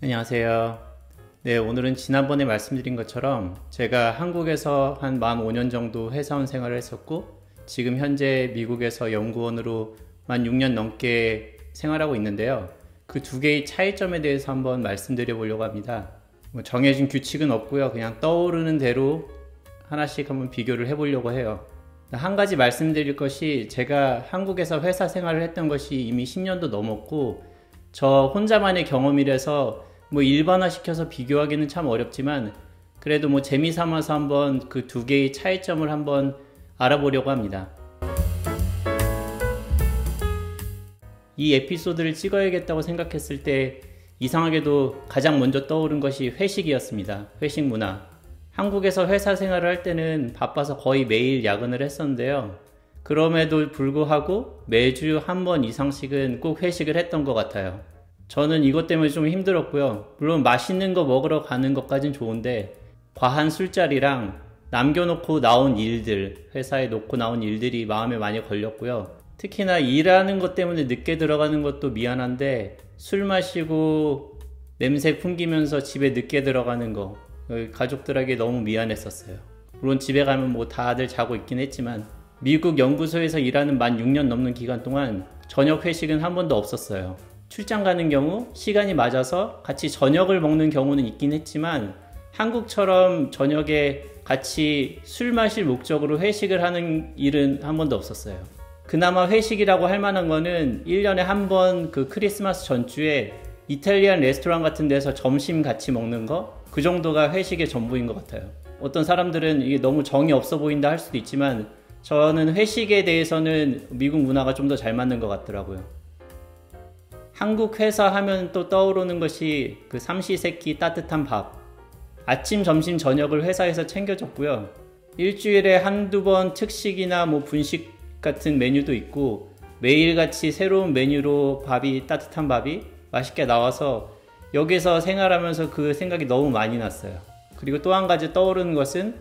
안녕하세요. 네, 오늘은 지난번에 말씀드린 것처럼 제가 한국에서 한 만 5년 정도 회사원 생활을 했었고 지금 현재 미국에서 연구원으로 만 6년 넘게 생활하고 있는데요. 그 두 개의 차이점에 대해서 한번 말씀드려 보려고 합니다. 정해진 규칙은 없고요. 그냥 떠오르는 대로 하나씩 한번 비교를 해보려고 해요. 한 가지 말씀드릴 것이, 제가 한국에서 회사 생활을 했던 것이 이미 10년도 넘었고 저 혼자만의 경험이라서 일반화 시켜서 비교하기는 참 어렵지만 그래도 재미삼아서 한번 그 두 개의 차이점을 한번 알아보려고 합니다. 이 에피소드를 찍어야겠다고 생각했을 때 이상하게도 가장 먼저 떠오른 것이 회식이었습니다. 회식 문화. 한국에서 회사 생활을 할 때는 바빠서 거의 매일 야근을 했었는데요. 그럼에도 불구하고 매주 한 번 이상씩은 꼭 회식을 했던 것 같아요. 저는 이것 때문에 좀 힘들었고요. 물론 맛있는 거 먹으러 가는 것까진 좋은데 과한 술자리랑 남겨놓고 나온 일들, 회사에 놓고 나온 일들이 마음에 많이 걸렸고요. 특히나 일하는 것 때문에 늦게 들어가는 것도 미안한데 술 마시고 냄새 풍기면서 집에 늦게 들어가는 거, 가족들에게 너무 미안했었어요. 물론 집에 가면 다들 자고 있긴 했지만 미국 연구소에서 일하는 만 6년 넘는 기간 동안 저녁 회식은 한 번도 없었어요. 출장 가는 경우 시간이 맞아서 같이 저녁을 먹는 경우는 있긴 했지만 한국처럼 저녁에 같이 술 마실 목적으로 회식을 하는 일은 한 번도 없었어요. 그나마 회식이라고 할 만한 거는 1년에 한 번 그 크리스마스 전주에 이탈리안 레스토랑 같은 데서 점심 같이 먹는 거, 그 정도가 회식의 전부인 것 같아요. 어떤 사람들은 이게 너무 정이 없어 보인다 할 수도 있지만 저는 회식에 대해서는 미국 문화가 좀 더 잘 맞는 것 같더라고요. 한국 회사 하면 또 떠오르는 것이 그 삼시세끼 따뜻한 밥. 아침, 점심, 저녁을 회사에서 챙겨줬고요. 일주일에 한두 번 특식이나 분식 같은 메뉴도 있고 매일같이 새로운 메뉴로 따뜻한 밥이 맛있게 나와서 여기서 생활하면서 그 생각이 너무 많이 났어요. 그리고 또 한 가지 떠오르는 것은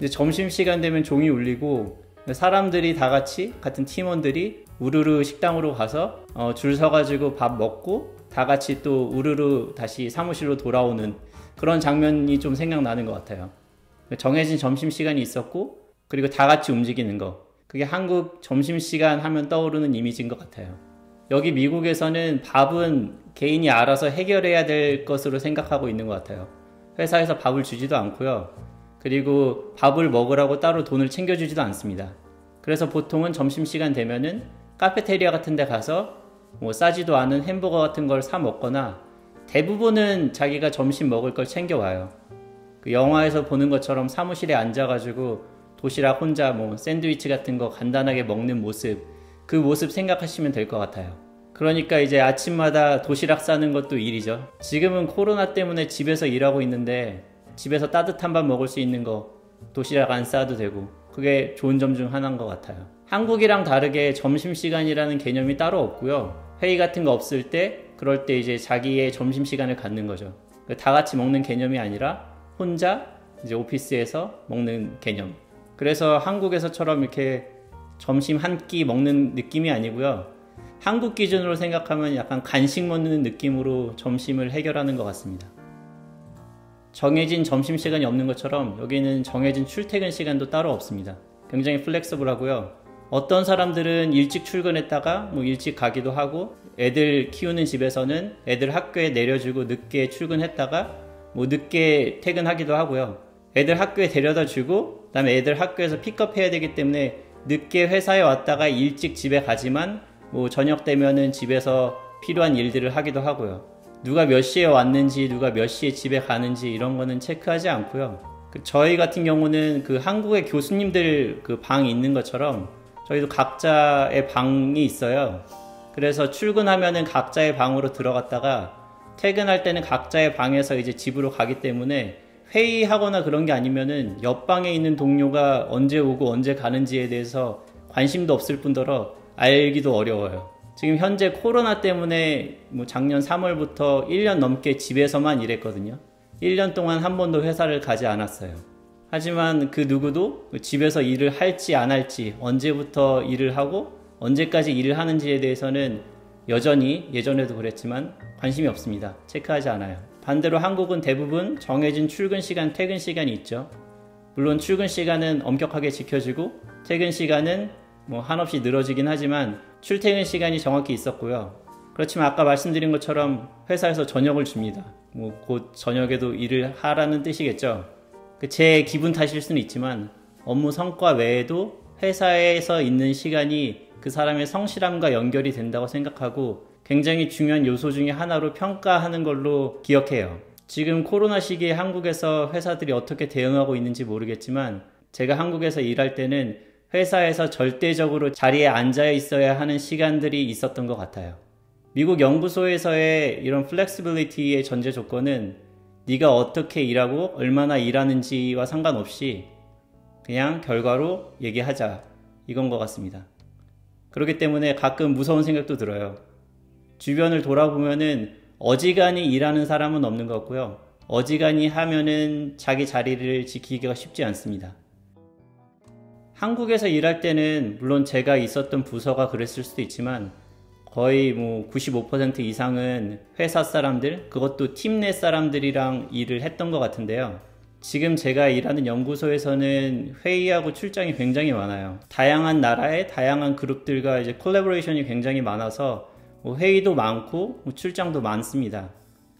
점심시간 되면 종이 울리고 사람들이 다 같이, 같은 팀원들이 우르르 식당으로 가서 줄 서가지고 밥 먹고 다 같이 또 우르르 다시 사무실로 돌아오는 그런 장면이 좀 생각나는 것 같아요. 정해진 점심시간이 있었고 그리고 다 같이 움직이는 거, 그게 한국 점심시간 하면 떠오르는 이미지인 것 같아요. 여기 미국에서는 밥은 개인이 알아서 해결해야 될 것으로 생각하고 있는 것 같아요. 회사에서 밥을 주지도 않고요. 그리고 밥을 먹으라고 따로 돈을 챙겨주지도 않습니다. 그래서 보통은 점심시간 되면은 카페테리아 같은 데 가서 싸지도 않은 햄버거 같은 걸 사 먹거나 대부분은 자기가 점심 먹을 걸 챙겨와요. 그 영화에서 보는 것처럼 사무실에 앉아가지고 도시락 혼자 샌드위치 같은 거 간단하게 먹는 모습, 그 모습 생각하시면 될 것 같아요. 그러니까 이제 아침마다 도시락 싸는 것도 일이죠. 지금은 코로나 때문에 집에서 일하고 있는데 집에서 따뜻한 밥 먹을 수 있는 거 도시락 안 싸도 되고, 그게 좋은 점 중 하나인 것 같아요. 한국이랑 다르게 점심시간이라는 개념이 따로 없고요. 회의 같은 거 없을 때, 그럴 때 이제 자기의 점심시간을 갖는 거죠. 다 같이 먹는 개념이 아니라 혼자 이제 오피스에서 먹는 개념. 그래서 한국에서처럼 이렇게 점심 한 끼 먹는 느낌이 아니고요. 한국 기준으로 생각하면 약간 간식 먹는 느낌으로 점심을 해결하는 것 같습니다. 정해진 점심시간이 없는 것처럼 여기는 정해진 출퇴근 시간도 따로 없습니다. 굉장히 플렉서블하고요. 어떤 사람들은 일찍 출근했다가 일찍 가기도 하고, 애들 키우는 집에서는 애들 학교에 내려주고 늦게 출근했다가 늦게 퇴근하기도 하고요. 애들 학교에 데려다 주고 그다음에 애들 학교에서 픽업해야 되기 때문에 늦게 회사에 왔다가 일찍 집에 가지만 저녁 되면은 집에서 필요한 일들을 하기도 하고요. 누가 몇 시에 왔는지, 누가 몇 시에 집에 가는지 이런 거는 체크하지 않고요. 저희 같은 경우는 그 한국의 교수님들 그 방이 있는 것처럼 저희도 각자의 방이 있어요. 그래서 출근하면은 각자의 방으로 들어갔다가 퇴근할 때는 각자의 방에서 이제 집으로 가기 때문에 회의하거나 그런 게 아니면은 옆방에 있는 동료가 언제 오고 언제 가는지에 대해서 관심도 없을 뿐더러 알기도 어려워요. 지금 현재 코로나 때문에 작년 3월부터 1년 넘게 집에서만 일했거든요. 1년 동안 한 번도 회사를 가지 않았어요. 하지만 그 누구도 집에서 일을 할지 안 할지, 언제부터 일을 하고 언제까지 일을 하는지에 대해서는 여전히 예전에도 그랬지만 관심이 없습니다. 체크하지 않아요. 반대로 한국은 대부분 정해진 출근 시간, 퇴근 시간이 있죠. 물론 출근 시간은 엄격하게 지켜지고 퇴근 시간은 한없이 늘어지긴 하지만 출퇴근 시간이 정확히 있었고요. 그렇지만 아까 말씀드린 것처럼 회사에서 저녁을 줍니다. 곧 저녁에도 일을 하라는 뜻이겠죠. 제 기분 탓일 수는 있지만 업무 성과 외에도 회사에서 있는 시간이 그 사람의 성실함과 연결이 된다고 생각하고 굉장히 중요한 요소 중에 하나로 평가하는 걸로 기억해요. 지금 코로나 시기에 한국에서 회사들이 어떻게 대응하고 있는지 모르겠지만 제가 한국에서 일할 때는 회사에서 절대적으로 자리에 앉아 있어야 하는 시간들이 있었던 것 같아요. 미국 연구소에서의 이런 플렉시빌리티의 전제 조건은 네가 어떻게 일하고 얼마나 일하는지와 상관없이 그냥 결과로 얘기하자, 이건 것 같습니다. 그렇기 때문에 가끔 무서운 생각도 들어요. 주변을 돌아보면은 어지간히 일하는 사람은 없는 것 같고요. 어지간히 하면은 자기 자리를 지키기가 쉽지 않습니다. 한국에서 일할 때는 물론 제가 있었던 부서가 그랬을 수도 있지만 거의 95% 이상은 회사 사람들, 그것도 팀 내 사람들이랑 일을 했던 것 같은데요. 지금 제가 일하는 연구소에서는 회의하고 출장이 굉장히 많아요. 다양한 나라의 다양한 그룹들과 이제 콜라보레이션이 굉장히 많아서 회의도 많고 출장도 많습니다.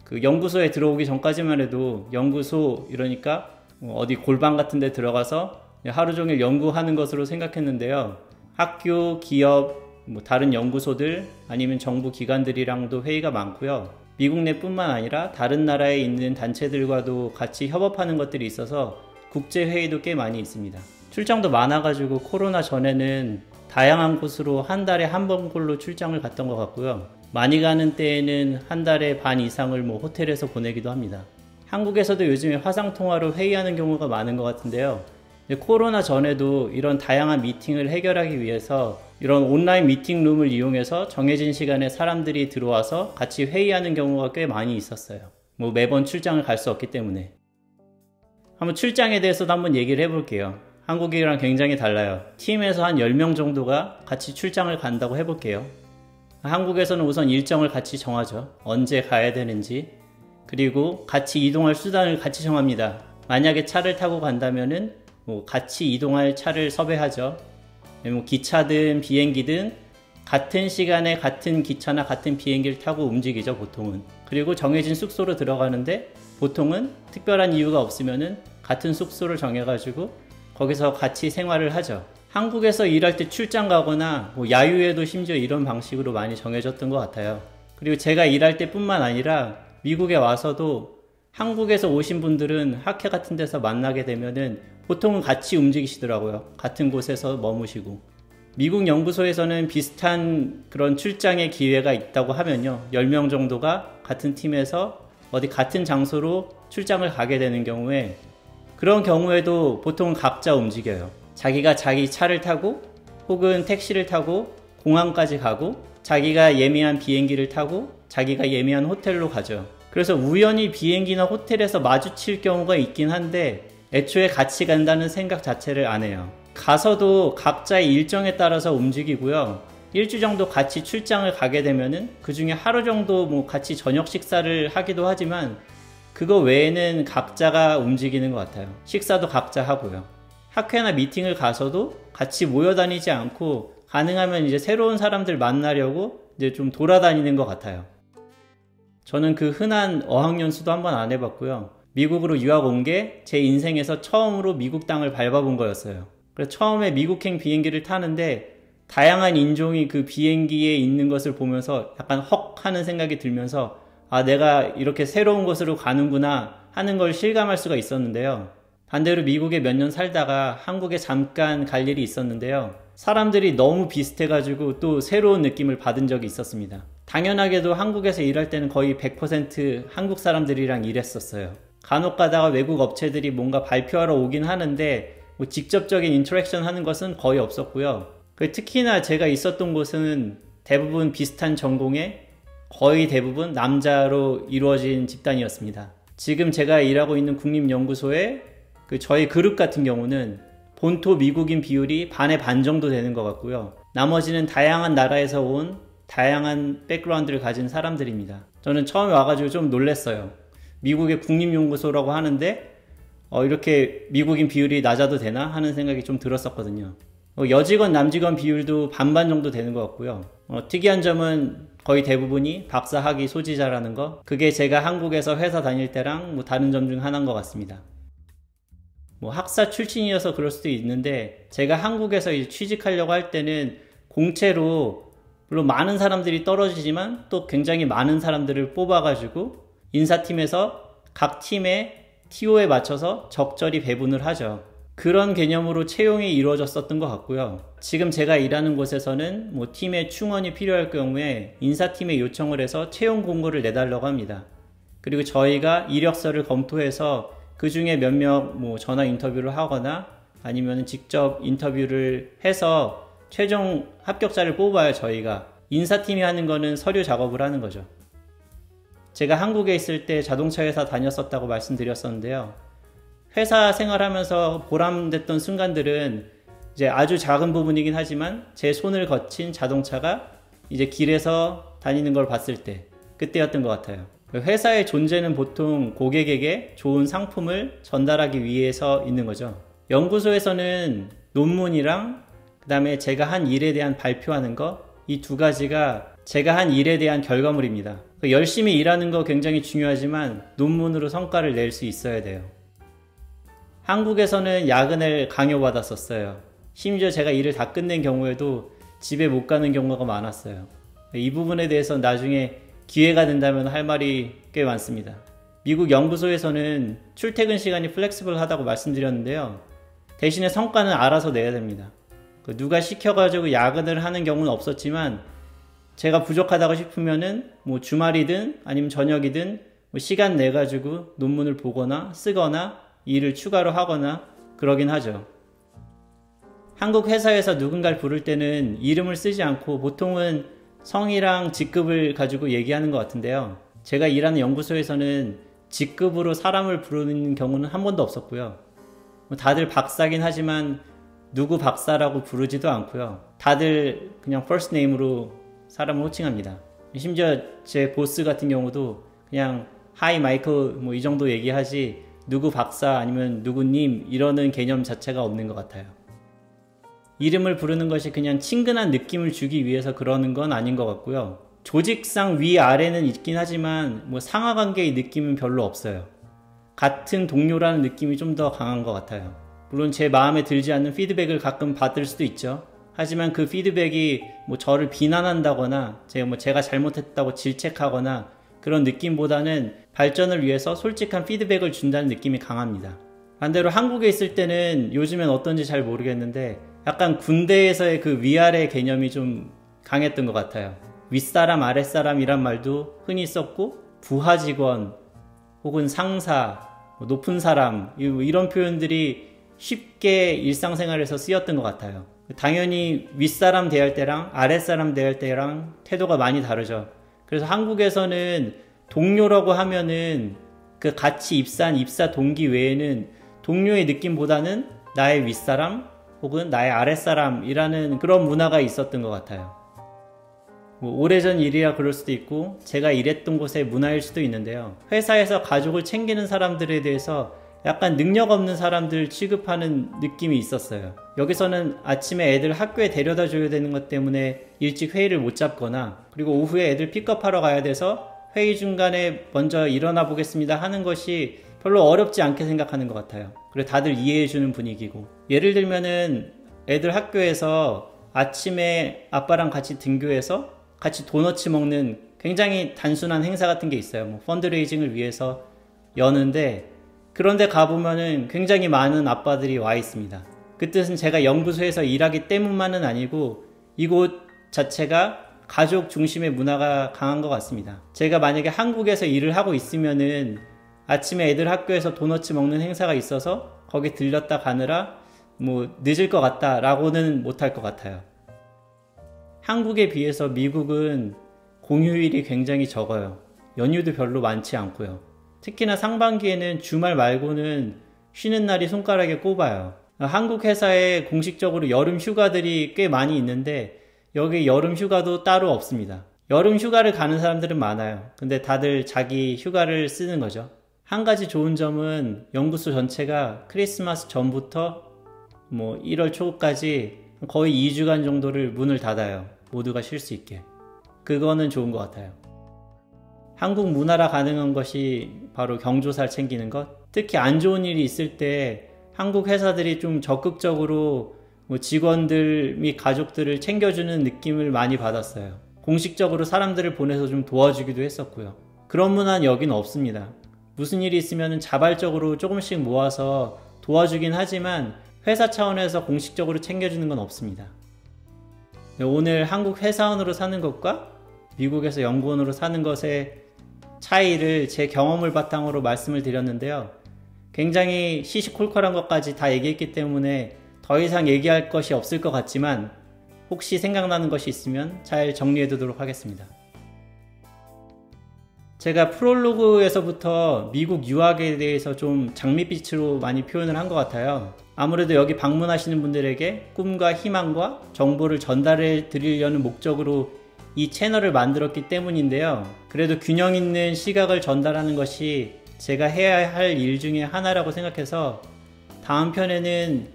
그 연구소에 들어오기 전까지만 해도 연구소 이러니까 어디 골방 같은 데 들어가서 하루 종일 연구하는 것으로 생각했는데요. 학교, 기업, 다른 연구소들 아니면 정부 기관들이랑도 회의가 많고요. 미국 내뿐만 아니라 다른 나라에 있는 단체들과도 같이 협업하는 것들이 있어서 국제회의도 꽤 많이 있습니다. 출장도 많아가지고 코로나 전에는 다양한 곳으로 한 달에 한 번꼴로 출장을 갔던 것 같고요. 많이 가는 때에는 한 달에 반 이상을 호텔에서 보내기도 합니다. 한국에서도 요즘에 화상통화로 회의하는 경우가 많은 것 같은데요. 코로나 전에도 이런 다양한 미팅을 해결하기 위해서 이런 온라인 미팅룸을 이용해서 정해진 시간에 사람들이 들어와서 같이 회의하는 경우가 꽤 많이 있었어요. 매번 출장을 갈 수 없기 때문에. 한번 출장에 대해서도 한번 얘기를 해볼게요. 한국이랑 굉장히 달라요. 팀에서 한 10명 정도가 같이 출장을 간다고 해볼게요. 한국에서는 우선 일정을 같이 정하죠. 언제 가야 되는지. 그리고 같이 이동할 수단을 같이 정합니다. 만약에 차를 타고 간다면은 같이 이동할 차를 섭외하죠. 기차든 비행기든 같은 시간에 같은 기차나 같은 비행기를 타고 움직이죠, 보통은. 그리고 정해진 숙소로 들어가는데 보통은 특별한 이유가 없으면은 같은 숙소를 정해가지고 거기서 같이 생활을 하죠. 한국에서 일할 때 출장 가거나 야유회도 심지어 이런 방식으로 많이 정해졌던 것 같아요. 그리고 제가 일할 때뿐만 아니라 미국에 와서도 한국에서 오신 분들은 학회 같은 데서 만나게 되면은 보통은 같이 움직이시더라고요. 같은 곳에서 머무시고. 미국 연구소에서는 비슷한 그런 출장의 기회가 있다고 하면요. 10명 정도가 같은 팀에서 어디 같은 장소로 출장을 가게 되는 경우에 그런 경우에도 보통은 각자 움직여요. 자기가 자기 차를 타고 혹은 택시를 타고 공항까지 가고 자기가 예매한 비행기를 타고 자기가 예매한 호텔로 가죠. 그래서 우연히 비행기나 호텔에서 마주칠 경우가 있긴 한데 애초에 같이 간다는 생각 자체를 안 해요. 가서도 각자의 일정에 따라서 움직이고요. 일주 정도 같이 출장을 가게 되면은 그 중에 하루 정도 같이 저녁 식사를 하기도 하지만 그거 외에는 각자가 움직이는 것 같아요. 식사도 각자 하고요. 학회나 미팅을 가서도 같이 모여 다니지 않고 가능하면 이제 새로운 사람들 만나려고 이제 좀 돌아다니는 것 같아요. 저는 그 흔한 어학연수도 한번 안 해봤고요. 미국으로 유학 온 게 제 인생에서 처음으로 미국 땅을 밟아본 거였어요. 그래서 처음에 미국행 비행기를 타는데 다양한 인종이 그 비행기에 있는 것을 보면서 약간 헉 하는 생각이 들면서 아, 내가 이렇게 새로운 곳으로 가는구나 하는 걸 실감할 수가 있었는데요. 반대로 미국에 몇 년 살다가 한국에 잠깐 갈 일이 있었는데요. 사람들이 너무 비슷해가지고 또 새로운 느낌을 받은 적이 있었습니다. 당연하게도 한국에서 일할 때는 거의 100% 한국 사람들이랑 일했었어요. 간혹 가다가 외국 업체들이 뭔가 발표하러 오긴 하는데 직접적인 인터랙션 하는 것은 거의 없었고요. 특히나 제가 있었던 곳은 대부분 비슷한 전공에 거의 대부분 남자로 이루어진 집단이었습니다. 지금 제가 일하고 있는 국립연구소에 저희 그룹 같은 경우는 본토 미국인 비율이 반의 반 정도 되는 것 같고요. 나머지는 다양한 나라에서 온 다양한 백그라운드를 가진 사람들입니다. 저는 처음에 와가지고 좀 놀랐어요. 미국의 국립연구소라고 하는데 이렇게 미국인 비율이 낮아도 되나 하는 생각이 좀 들었었거든요. 여직원 남직원 비율도 반반 정도 되는 것 같고요. 특이한 점은 거의 대부분이 박사 학위 소지자라는 거, 그게 제가 한국에서 회사 다닐 때랑 뭐 다른 점 중 하나인 것 같습니다. 뭐 학사 출신이어서 그럴 수도 있는데, 제가 한국에서 이제 취직하려고 할 때는 공채로 물론 많은 사람들이 떨어지지만 또 굉장히 많은 사람들을 뽑아가지고 인사팀에서 각 팀의 TO에 맞춰서 적절히 배분을 하죠. 그런 개념으로 채용이 이루어졌었던 것 같고요. 지금 제가 일하는 곳에서는 뭐 팀의 충원이 필요할 경우에 인사팀에 요청을 해서 채용 공고를 내달라고 합니다. 그리고 저희가 이력서를 검토해서 그 중에 몇몇 뭐 전화 인터뷰를 하거나 아니면 직접 인터뷰를 해서 최종 합격자를 뽑아요. 저희가 인사팀이 하는 거는 서류 작업을 하는 거죠. 제가 한국에 있을 때 자동차 회사 다녔었다고 말씀드렸었는데요. 회사 생활하면서 보람됐던 순간들은 이제 아주 작은 부분이긴 하지만 제 손을 거친 자동차가 이제 길에서 다니는 걸 봤을 때, 그때였던 것 같아요. 회사의 존재는 보통 고객에게 좋은 상품을 전달하기 위해서 있는 거죠. 연구소에서는 논문이랑 그 다음에 제가 한 일에 대한 발표하는 거, 이 두 가지가 제가 한 일에 대한 결과물입니다. 열심히 일하는 거 굉장히 중요하지만 논문으로 성과를 낼 수 있어야 돼요. 한국에서는 야근을 강요받았었어요. 심지어 제가 일을 다 끝낸 경우에도 집에 못 가는 경우가 많았어요. 이 부분에 대해서 나중에 기회가 된다면 할 말이 꽤 많습니다. 미국 연구소에서는 출퇴근 시간이 플렉시블 하다고 말씀드렸는데요. 대신에 성과는 알아서 내야 됩니다. 누가 시켜가지고 야근을 하는 경우는 없었지만 제가 부족하다고 싶으면은 뭐 주말이든 아니면 저녁이든 뭐 시간 내가지고 논문을 보거나 쓰거나 일을 추가로 하거나 그러긴 하죠. 한국 회사에서 누군가를 부를 때는 이름을 쓰지 않고 보통은 성이랑 직급을 가지고 얘기하는 것 같은데요. 제가 일하는 연구소에서는 직급으로 사람을 부르는 경우는 한 번도 없었고요. 다들 박사긴 하지만 누구 박사라고 부르지도 않고요. 다들 그냥 first name으로 사람을 호칭합니다. 심지어 제 보스 같은 경우도 그냥 Hi 마이클 뭐 이 정도 얘기하지 누구 박사 아니면 누구님 이러는 개념 자체가 없는 것 같아요. 이름을 부르는 것이 그냥 친근한 느낌을 주기 위해서 그러는 건 아닌 것 같고요. 조직상 위아래는 있긴 하지만 뭐 상하관계의 느낌은 별로 없어요. 같은 동료라는 느낌이 좀 더 강한 것 같아요. 물론 제 마음에 들지 않는 피드백을 가끔 받을 수도 있죠. 하지만 그 피드백이 뭐 저를 비난한다거나 제가 잘못했다고 질책하거나 그런 느낌보다는 발전을 위해서 솔직한 피드백을 준다는 느낌이 강합니다. 반대로 한국에 있을 때는 요즘엔 어떤지 잘 모르겠는데 약간 군대에서의 그 위아래 개념이 좀 강했던 것 같아요. 윗사람 아랫사람이란 말도 흔히 썼고 부하 직원 혹은 상사, 높은 사람 이런 표현들이 쉽게 일상생활에서 쓰였던 것 같아요. 당연히 윗사람 대할 때랑 아랫사람 대할 때랑 태도가 많이 다르죠. 그래서 한국에서는 동료라고 하면은 그 같이 입사한 입사 동기 외에는 동료의 느낌보다는 나의 윗사람 혹은 나의 아랫사람이라는 그런 문화가 있었던 것 같아요. 뭐 오래전 일이라 그럴 수도 있고 제가 일했던 곳의 문화일 수도 있는데요. 회사에서 가족을 챙기는 사람들에 대해서 약간 능력 없는 사람들 취급하는 느낌이 있었어요. 여기서는 아침에 애들 학교에 데려다 줘야 되는 것 때문에 일찍 회의를 못 잡거나 그리고 오후에 애들 픽업하러 가야 돼서 회의 중간에 먼저 일어나 보겠습니다 하는 것이 별로 어렵지 않게 생각하는 것 같아요. 그리고 다들 이해해주는 분위기고, 예를 들면은 애들 학교에서 아침에 아빠랑 같이 등교해서 같이 도너츠 먹는 굉장히 단순한 행사 같은 게 있어요. 뭐 펀드레이징을 위해서 여는데 그런데 가보면은 굉장히 많은 아빠들이 와 있습니다. 그 뜻은 제가 연구소에서 일하기 때문만은 아니고 이곳 자체가 가족 중심의 문화가 강한 것 같습니다. 제가 만약에 한국에서 일을 하고 있으면은 아침에 애들 학교에서 도너츠 먹는 행사가 있어서 거기 들렸다 가느라 뭐 늦을 것 같다 라고는 못할 것 같아요. 한국에 비해서 미국은 공휴일이 굉장히 적어요. 연휴도 별로 많지 않고요. 특히나 상반기에는 주말 말고는 쉬는 날이 손가락에 꼽아요. 한국 회사에 공식적으로 여름 휴가들이 꽤 많이 있는데 여기 여름 휴가도 따로 없습니다. 여름 휴가를 가는 사람들은 많아요. 근데 다들 자기 휴가를 쓰는 거죠. 한 가지 좋은 점은 연구소 전체가 크리스마스 전부터 1월 초까지 거의 2주간 정도를 문을 닫아요. 모두가 쉴 수 있게. 그거는 좋은 것 같아요. 한국 문화라 가능한 것이 바로 경조사를 챙기는 것. 특히 안 좋은 일이 있을 때 한국 회사들이 좀 적극적으로 직원들 및 가족들을 챙겨주는 느낌을 많이 받았어요. 공식적으로 사람들을 보내서 좀 도와주기도 했었고요. 그런 문화는 여기는 없습니다. 무슨 일이 있으면 자발적으로 조금씩 모아서 도와주긴 하지만 회사 차원에서 공식적으로 챙겨주는 건 없습니다. 오늘 한국 회사원으로 사는 것과 미국에서 연구원으로 사는 것의 차이를 제 경험을 바탕으로 말씀을 드렸는데요. 굉장히 시시콜콜한 것까지 다 얘기했기 때문에 더 이상 얘기할 것이 없을 것 같지만 혹시 생각나는 것이 있으면 잘 정리해 두도록 하겠습니다. 제가 프롤로그에서부터 미국 유학에 대해서 좀 장밋빛으로 많이 표현을 한 것 같아요. 아무래도 여기 방문하시는 분들에게 꿈과 희망과 정보를 전달해 드리려는 목적으로 이 채널을 만들었기 때문인데요. 그래도 균형 있는 시각을 전달하는 것이 제가 해야 할 일 중에 하나라고 생각해서 다음 편에는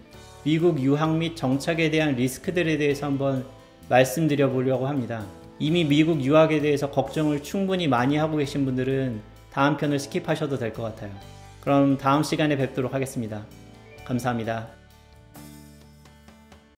미국 유학 및 정착에 대한 리스크들에 대해서 한번 말씀드려 보려고 합니다. 이미 미국 유학에 대해서 걱정을 충분히 많이 하고 계신 분들은 다음 편을 스킵하셔도 될 것 같아요. 그럼 다음 시간에 뵙도록 하겠습니다. 감사합니다.